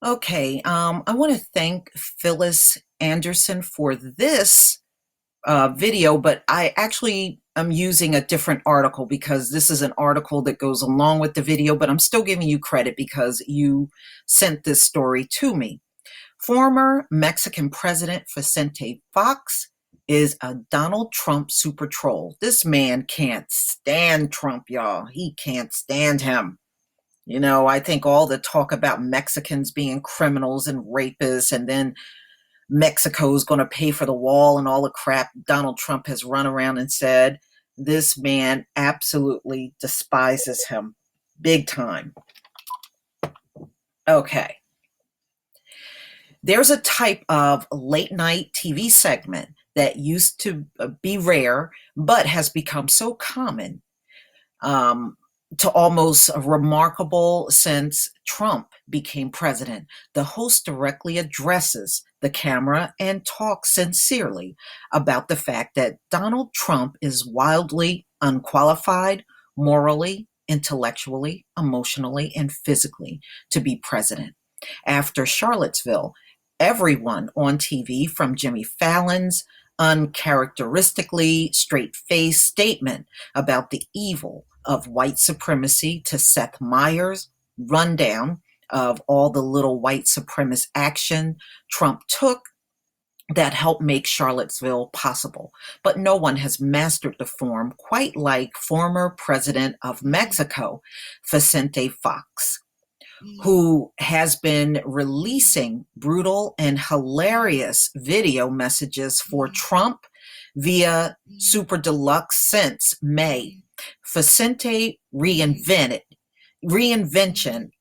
Okay, I want to thank Phyllis Anderson for this video, but I actually am using a different article because this is an article that goes along with the video, but I'm still giving you credit because you sent this story to me. Former Mexican President Vicente Fox is a Donald Trump super troll. This man can't stand Trump, y'all. He can't stand him. You know, I think all the talk about Mexicans being criminals and rapists, and then Mexico's going to pay for the wall and all the crap Donald Trump has run around and said, this man absolutely despises him big time. Okay. There's a type of late night TV segment that used to be rare, but has become so common to almost remarkable since Trump became president. The host directly addresses the camera and talks sincerely about the fact that Donald Trump is wildly unqualified, morally, intellectually, emotionally, and physically to be president. After Charlottesville, everyone on TV, from Jimmy Fallon's uncharacteristically straight-faced statement about the evil of white supremacy to Seth Meyers' rundown of all the little white supremacist action Trump took that helped make Charlottesville possible. But no one has mastered the form quite like former president of Mexico, Vicente Fox, who has been releasing brutal and hilarious video messages for Trump via Super Deluxe since May. Vicente reinvention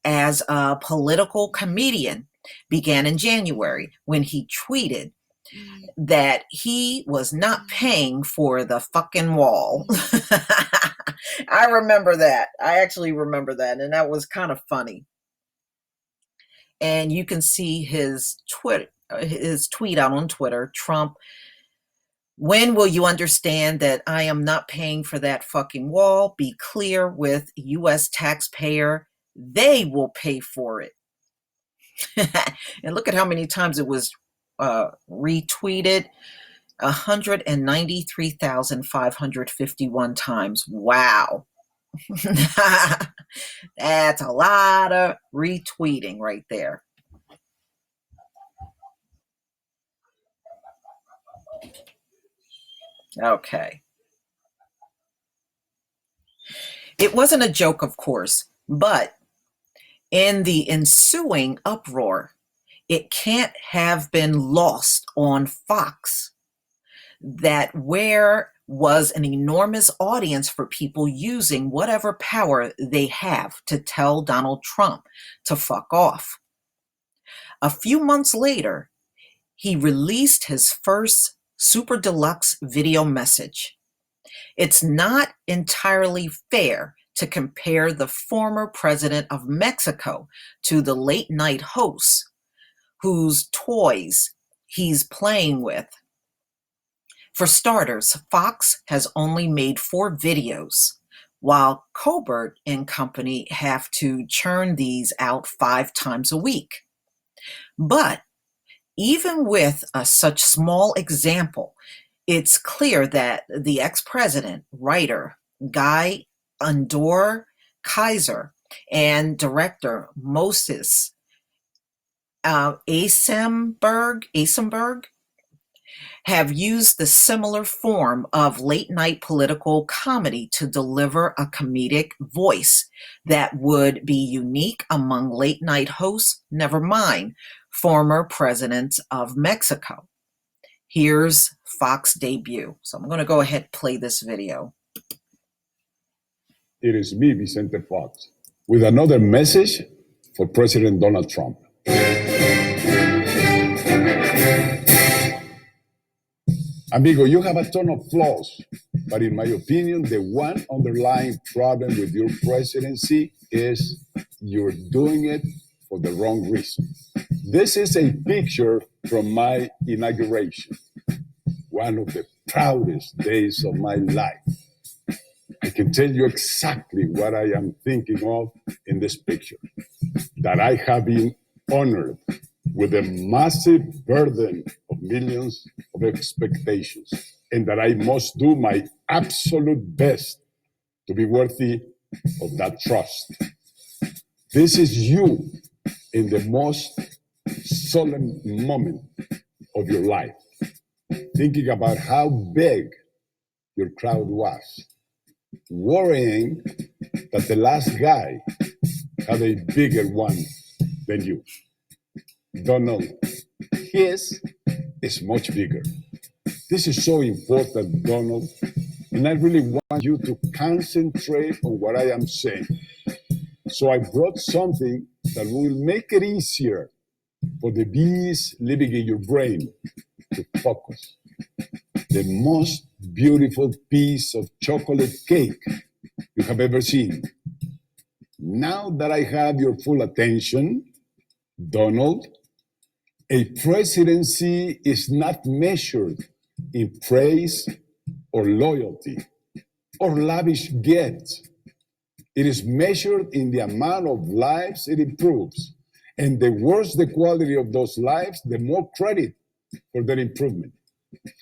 as a political comedian began in January when he tweeted that he was not paying for the fucking wall. I remember that. I actually remember that, and that was kind of funny. And you can see his tweet out on Twitter. Trump, when will you understand that I am not paying for that fucking wall? Be clear with U.S. taxpayer. They will pay for it. And look at how many times it was retweeted. 193,551 times. Wow. That's a lot of retweeting right there. Okay. It wasn't a joke, of course, but in the ensuing uproar, it can't have been lost on Fox that where was an enormous audience for people using whatever power they have to tell Donald Trump to fuck off. A few months later, he released his first Super Deluxe video message. It's not entirely fair to compare the former president of Mexico to the late night host whose toys he's playing with. For starters, Fox has only made 4 videos, while Colbert and company have to churn these out 5 times a week. But even with such small example, it's clear that the ex-president, writer Guy Andor Kaiser, and director Moses Asenberg have used the similar form of late-night political comedy to deliver a comedic voice that would be unique among late-night hosts, never mind former presidents of Mexico. Here's Fox debut. So I'm going to go ahead and play this video. It is me, Vicente Fox, with another message for President Donald Trump. Amigo, you have a ton of flaws, but in my opinion, the one underlying problem with your presidency is you're doing it for the wrong reason. This is a picture from my inauguration, one of the proudest days of my life. I can tell you exactly what I am thinking of in this picture, that I have been honored with a massive burden of millions of expectations, and that I must do my absolute best to be worthy of that trust. This is you in the most solemn moment of your life, thinking about how big your crowd was, worrying that the last guy had a bigger one than you. Donald, his is much bigger. This is so important, Donald, and I really want you to concentrate on what I am saying. So I brought something that will make it easier for the bees living in your brain to focus. The most beautiful piece of chocolate cake you have ever seen. Now that I have your full attention, Donald, a presidency is not measured in praise or loyalty or lavish gifts. It is measured in the amount of lives it improves. And the worse the quality of those lives, the more credit for their improvement.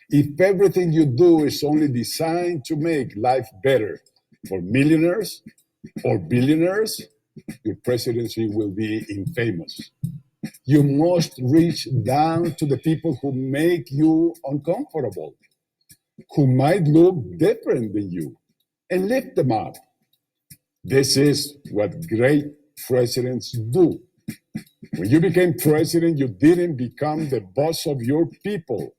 If everything you do is only designed to make life better for millionaires or billionaires, your presidency will be infamous. You must reach down to the people who make you uncomfortable, who might look different than you, and lift them up. This is what great presidents do. When you became president, you didn't become the boss of your people.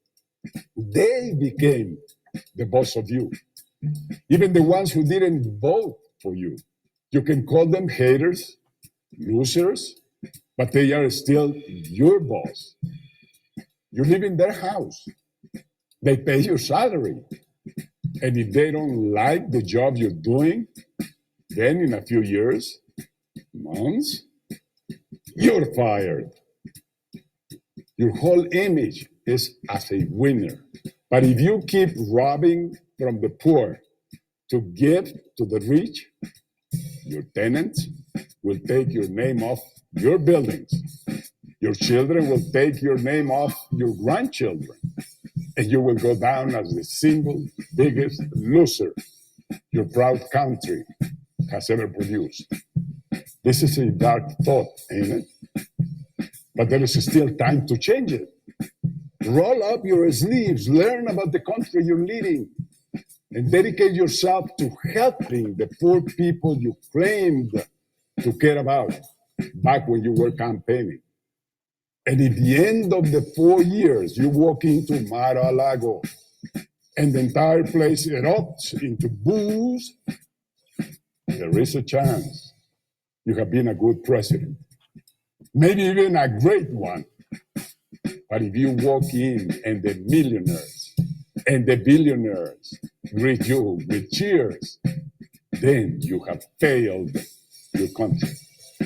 They became the boss of you. Even the ones who didn't vote for you. You can call them haters, losers, but they are still your boss. You live in their house. They pay your salary. And if they don't like the job you're doing, then in a few years, months, you're fired. Your whole image is as a winner. But if you keep robbing from the poor to give to the rich, your tenants will take your name off your buildings. Your children will take your name off your grandchildren. And you will go down as the single biggest loser your proud country has ever produced. This is a dark thought, ain't it? But there is still time to change it. Roll up your sleeves, learn about the country you're leading, and dedicate yourself to helping the poor people you claimed to care about back when you were campaigning. And at the end of the 4 years, you walk into Mar-a-Lago and the entire place erupts into booze, there is a chance you have been a good president. Maybe even a great one. But if you walk in and the millionaires and the billionaires greet you with cheers, then you have failed your country.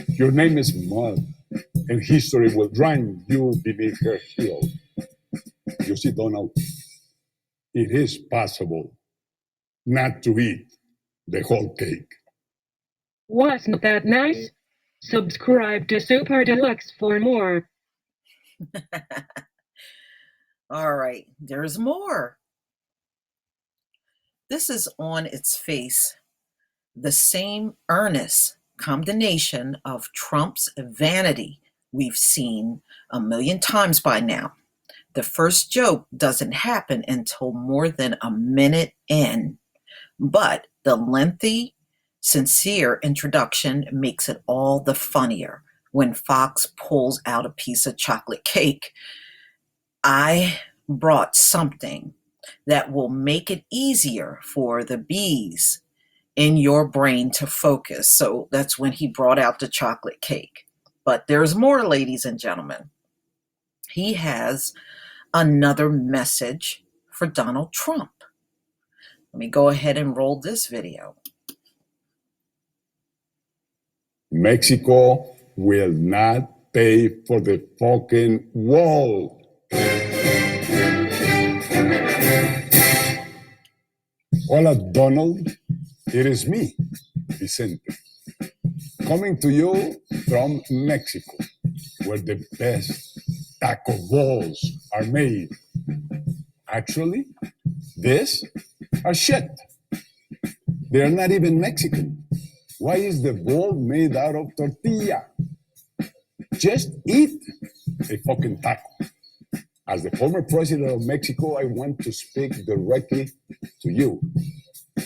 Your name is mud, and history will drown you beneath her heel. You see, Donald, it is possible not to eat the whole cake. Wasn't that nice? Subscribe to Super Deluxe for more. All right, there's more. This is on its face the same earnest condemnation of Trump's vanity we've seen a million times by now. The first joke doesn't happen until more than a minute in, but the lengthy, sincere introduction makes it all the funnier when Fox pulls out a piece of chocolate cake. I brought something that will make it easier for the bees in your brain to focus. So that's when he brought out the chocolate cake. But there's more, ladies and gentlemen. He has another message for Donald Trump. Let me go ahead and roll this video. Mexico will not pay for the fucking wall. Hola, Donald. It is me, Vicente, coming to you from Mexico where the best taco balls are made. Actually, these are shit. They are not even Mexican. Why is the ball made out of tortilla? Just eat a fucking taco. As the former president of Mexico, I want to speak directly to you,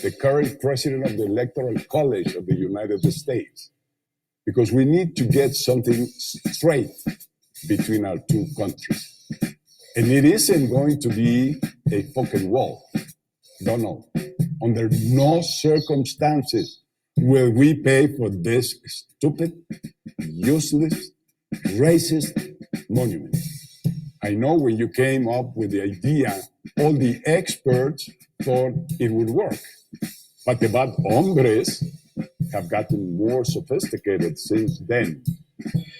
the current president of the Electoral College of the United States, because we need to get something straight between our two countries. And it isn't going to be a fucking wall. Donald, under no circumstances will we pay for this stupid, useless, racist monument. I know when you came up with the idea, all the experts thought it would work. But the bad hombres have gotten more sophisticated since then.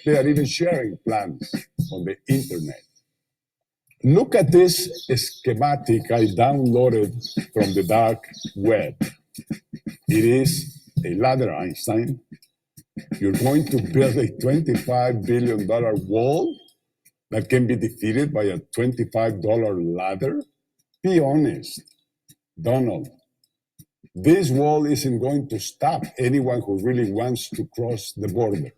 They are even sharing plans on the internet. Look at this schematic I downloaded from the dark web. It is a ladder, Einstein. You're going to build a $25 billion wall that can be defeated by a $25 ladder? Be honest, Donald. This wall isn't going to stop anyone who really wants to cross the border.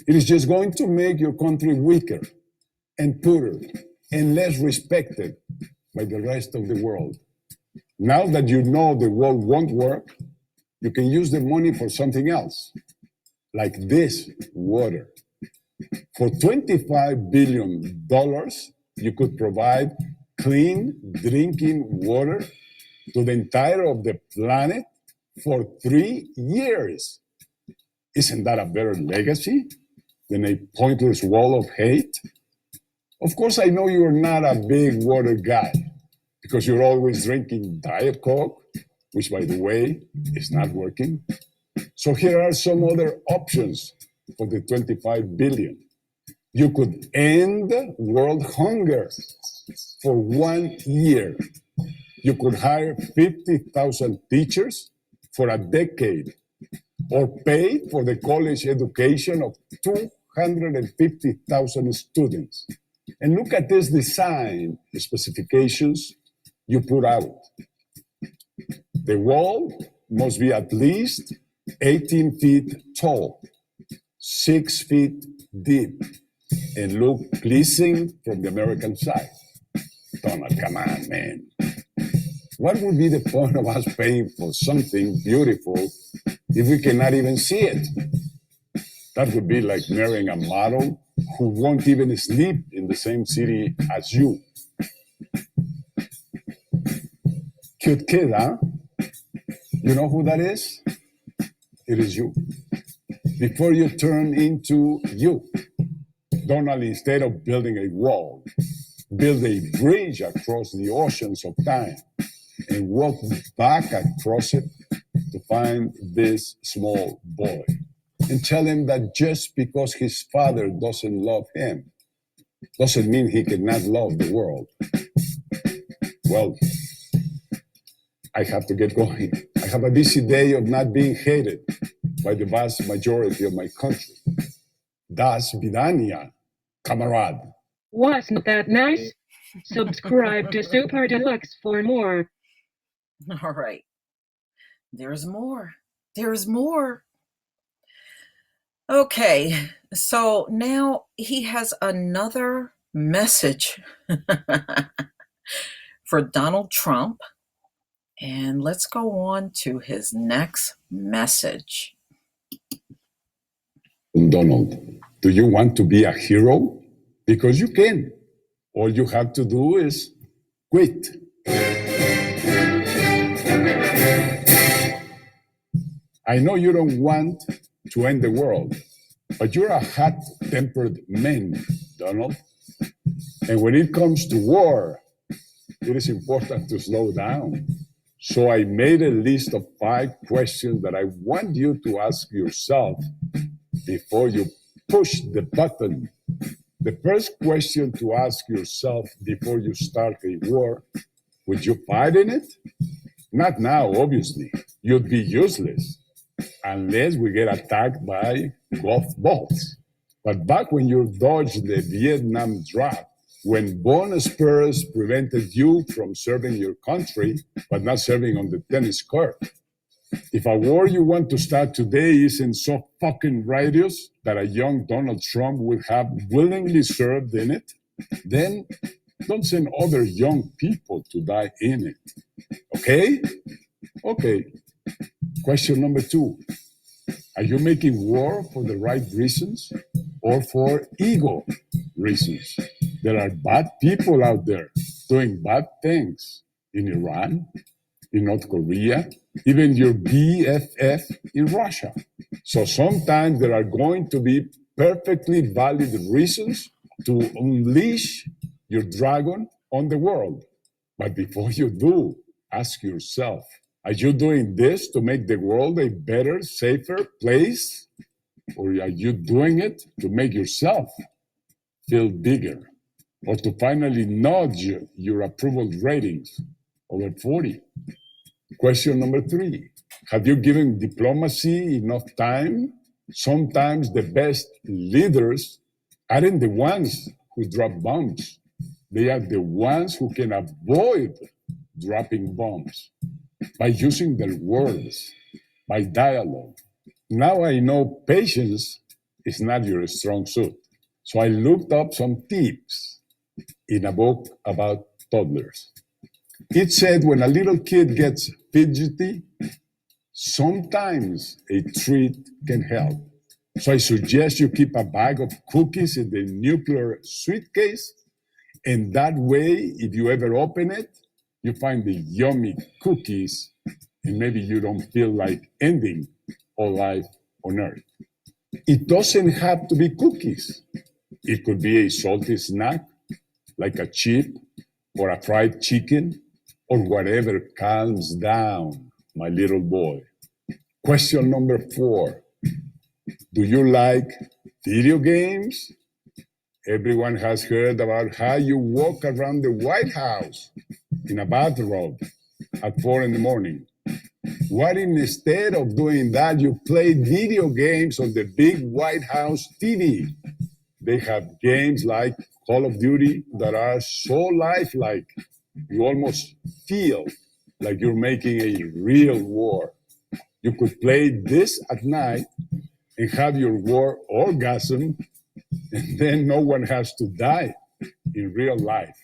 It is just going to make your country weaker and poorer and less respected by the rest of the world. Now that you know the wall won't work, you can use the money for something else, like this water. For $25 billion, you could provide clean drinking water to the entire of the planet for 3 years. Isn't that a better legacy than a pointless wall of hate? Of course, I know you're not a big water guy because you're always drinking Diet Coke, which, by the way, is not working. So here are some other options for the $25 billion. You could end world hunger for 1 year. You could hire 50,000 teachers for a decade, or pay for the college education of 250,000 students. And look at this design specifications you put out. The wall must be at least 18 feet tall, 6 feet deep, and look pleasing from the American side. Donald, come on, man. What would be the point of us paying for something beautiful if we cannot even see it? That would be like marrying a model who won't even sleep in the same city as you. Cute kid, huh? You know who that is? It is you. Before you turn into you, Donald, instead of building a wall, build a bridge across the oceans of time and walk back across it to find this small boy and tell him that just because his father doesn't love him doesn't mean he cannot love the world. Well, I have to get going. I have a busy day of not being hated by the vast majority of my country. Das vidania, camarade. Wasn't that nice? Subscribe to Super Deluxe for more. All right. There's more. There's more. Okay, so now he has another message for Donald Trump. And let's go on to his next message. Donald, do you want to be a hero? Because you can. All you have to do is quit. I know you don't want to end the world, but you're a hot-tempered man, Donald. And when it comes to war, it is important to slow down. So I made a list of 5 questions that I want you to ask yourself before you push the button. The first question to ask yourself before you start a war: would you fight in it? Not now, obviously. You'd be useless unless we get attacked by golf balls. But back when you dodged the Vietnam draft, when bonus spurs prevented you from serving your country, but not serving on the tennis court. If a war you want to start today isn't so fucking righteous that a young Donald Trump would have willingly served in it, then don't send other young people to die in it. Okay? Okay. Question number 2. Are you making war for the right reasons or for ego reasons? There are bad people out there doing bad things in Iran, in North Korea, even your BFF in Russia. So sometimes there are going to be perfectly valid reasons to unleash your dragon on the world. But before you do, ask yourself, are you doing this to make the world a better, safer place? Or are you doing it to make yourself feel bigger? Or to finally nudge your approval ratings over 40? Question number 3. Have you given diplomacy enough time? Sometimes the best leaders aren't the ones who drop bombs. They are the ones who can avoid dropping bombs by using their words, by dialogue. Now I know patience is not your strong suit. So I looked up some tips in a book about toddlers. It said when a little kid gets fidgety, sometimes a treat can help. So I suggest you keep a bag of cookies in the nuclear suitcase, and that way, if you ever open it, you find the yummy cookies, and maybe you don't feel like ending all life on Earth. It doesn't have to be cookies. It could be a salty snack, like a chip or a fried chicken, or whatever calms down my little boy. Question number 4. Do you like video games? Everyone has heard about how you walk around the White House in a bathrobe at 4 in the morning. What if instead of doing that, you play video games on the big White House TV? They have games like Call of Duty that are so lifelike, you almost feel like you're making a real war. You could play this at night and have your war orgasm, and then no one has to die in real life.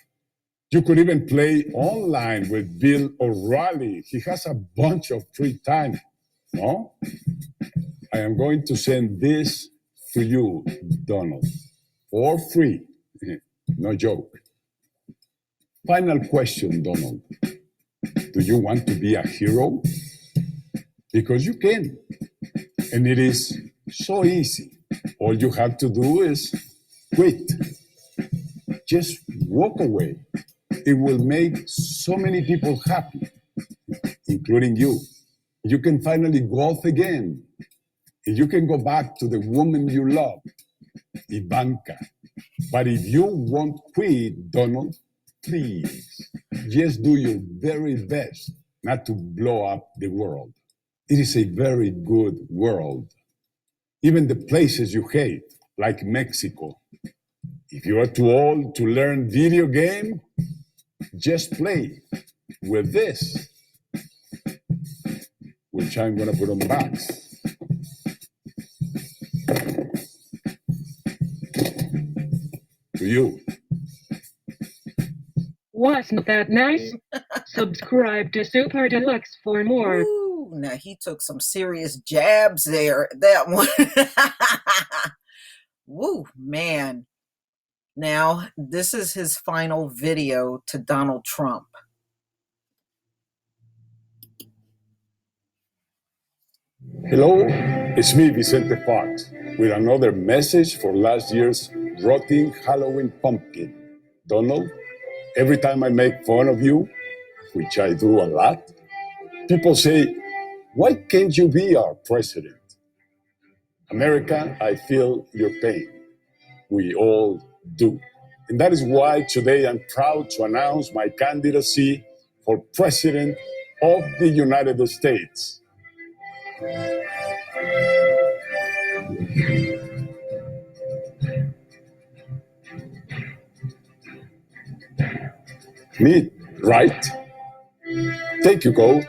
You could even play online with Bill O'Reilly. He has a bunch of free time. No? I am going to send this to you, Donald, for free. No joke. Final question, Donald. Do you want to be a hero? Because you can. And it is so easy. All you have to do is quit. Just walk away. It will make so many people happy, including you. You can finally golf again. You can go back to the woman you love, Ivanka. But if you won't quit, Donald, please, just do your very best not to blow up the world. It is a very good world. Even the places you hate, like Mexico. If you are too old to learn video game, just play with this, which I'm gonna put on box. To you. Wasn't that nice? Subscribe to Super Deluxe for more. Ooh, now he took some serious jabs there. That one. Woo, man. Now, this is his final video to Donald Trump. Hello, it's me, Vincente Fox, with another message for last year's rotting Halloween pumpkin. Donald, every time I make fun of you, which I do a lot, people say, why can't you be our president? America, I feel your pain. We all do. And that is why today I'm proud to announce my candidacy for President of the United States. Neat, right? Take your coat.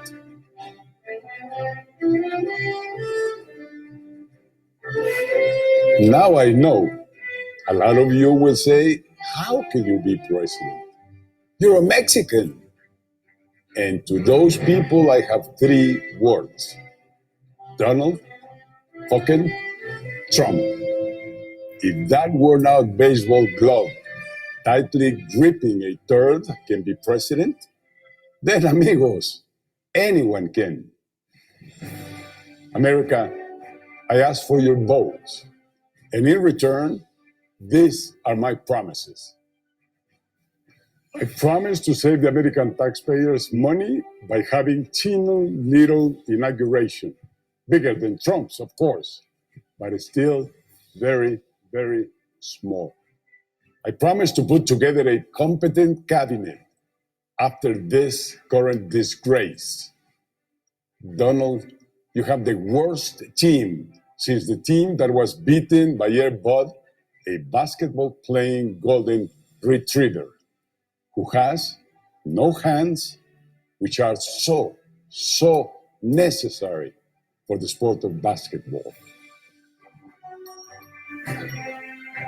Now I know a lot of you will say, how can you be president? You're a Mexican. And to those people, I have three words: Donald fucking Trump. If that were not baseball glove tightly gripping a third can be president, then amigos, anyone can. America, I ask for your votes. And in return, these are my promises. I promise to save the American taxpayers money by having teeny little inauguration, bigger than Trump's, of course, but still very, very small. I promise to put together a competent cabinet after this current disgrace. Donald, you have the worst team since the team that was beaten by Air Bud, a basketball-playing golden retriever who has no hands, which are so necessary for the sport of basketball.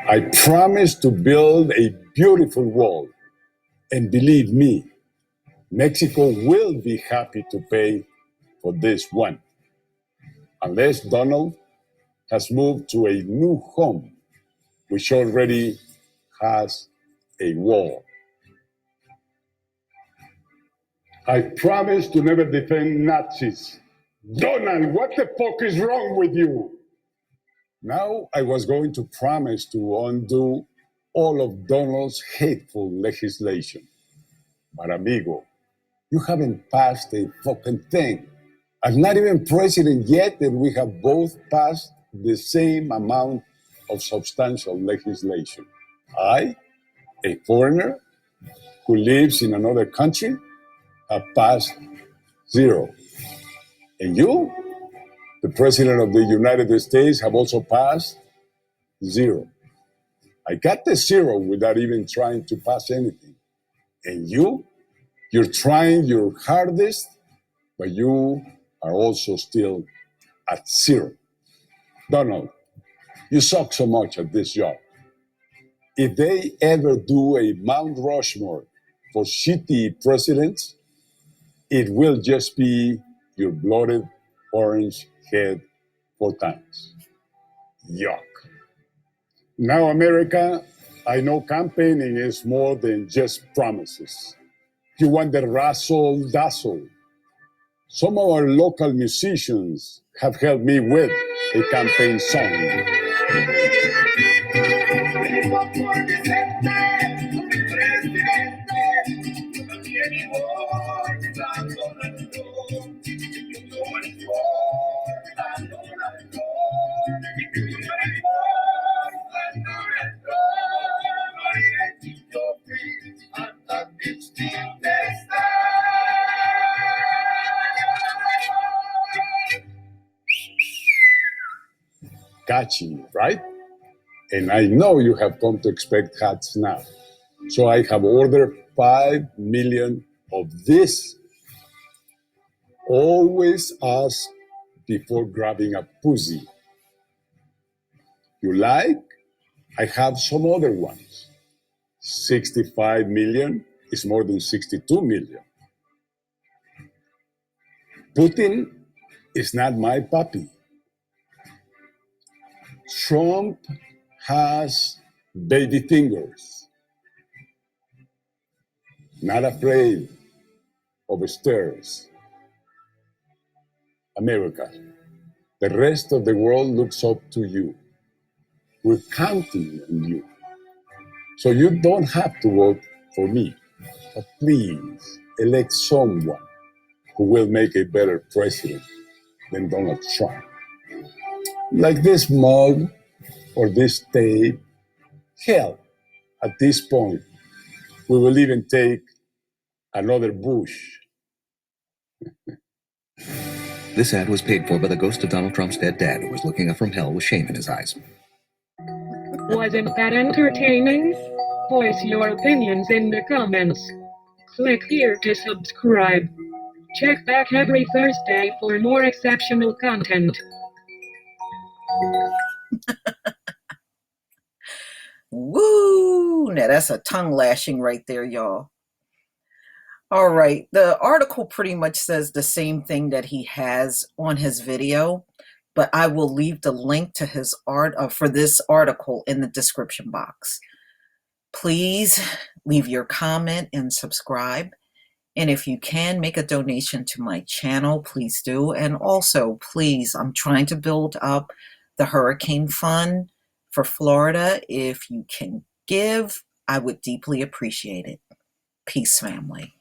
I promise to build a beautiful wall, and believe me, Mexico will be happy to pay for this one, unless Donald has moved to a new home, which already has a wall. I promise to never defend Nazis. Donald, what the fuck is wrong with you? Now I was going to promise to undo all of Donald's hateful legislation. But amigo, you haven't passed a fucking thing. I'm not even president yet, and we have both passed the same amount of substantial legislation. I, a foreigner who lives in another country, have passed zero. And you, the President of the United States, have also passed zero. I got the zero without even trying to pass anything. And you're trying your hardest, but you are also still at zero. Donald, you suck so much at this job. If they ever do a Mount Rushmore for shitty presidents, it will just be your bloated orange head 4 times. Yuck. Now, America, I know campaigning is more than just promises. You want the razzle dazzle. Some of our local musicians have helped me with a campaign song. Catchy, right? And I know you have come to expect hats now. So I have ordered 5 million of this. Always ask before grabbing a pussy. You like? I have some other ones. 65 million is more than 62 million. Putin is not my puppy. Trump has baby fingers. Not afraid of stairs. America, the rest of the world looks up to you. We're counting on you. So you don't have to vote for me. But please elect someone who will make a better president than Donald Trump. Like this mug or this tape. Hell, at this point, we will even take another Bush. This ad was paid for by the ghost of Donald Trump's dead dad, who was looking up from hell with shame in his eyes. Wasn't that entertaining? Voice your opinions in the comments. Click here to subscribe. Check back every Thursday for more exceptional content. Woo! Now that's a tongue lashing right there, y'all. All right, the article pretty much says the same thing that he has on his video, but I will leave the link to his art for this article in the description box. Please leave your comment and subscribe. And if you can make a donation to my channel, please do. And also, please, I'm trying to build up the Hurricane Fund for Florida. If you can give, I would deeply appreciate it. Peace, family.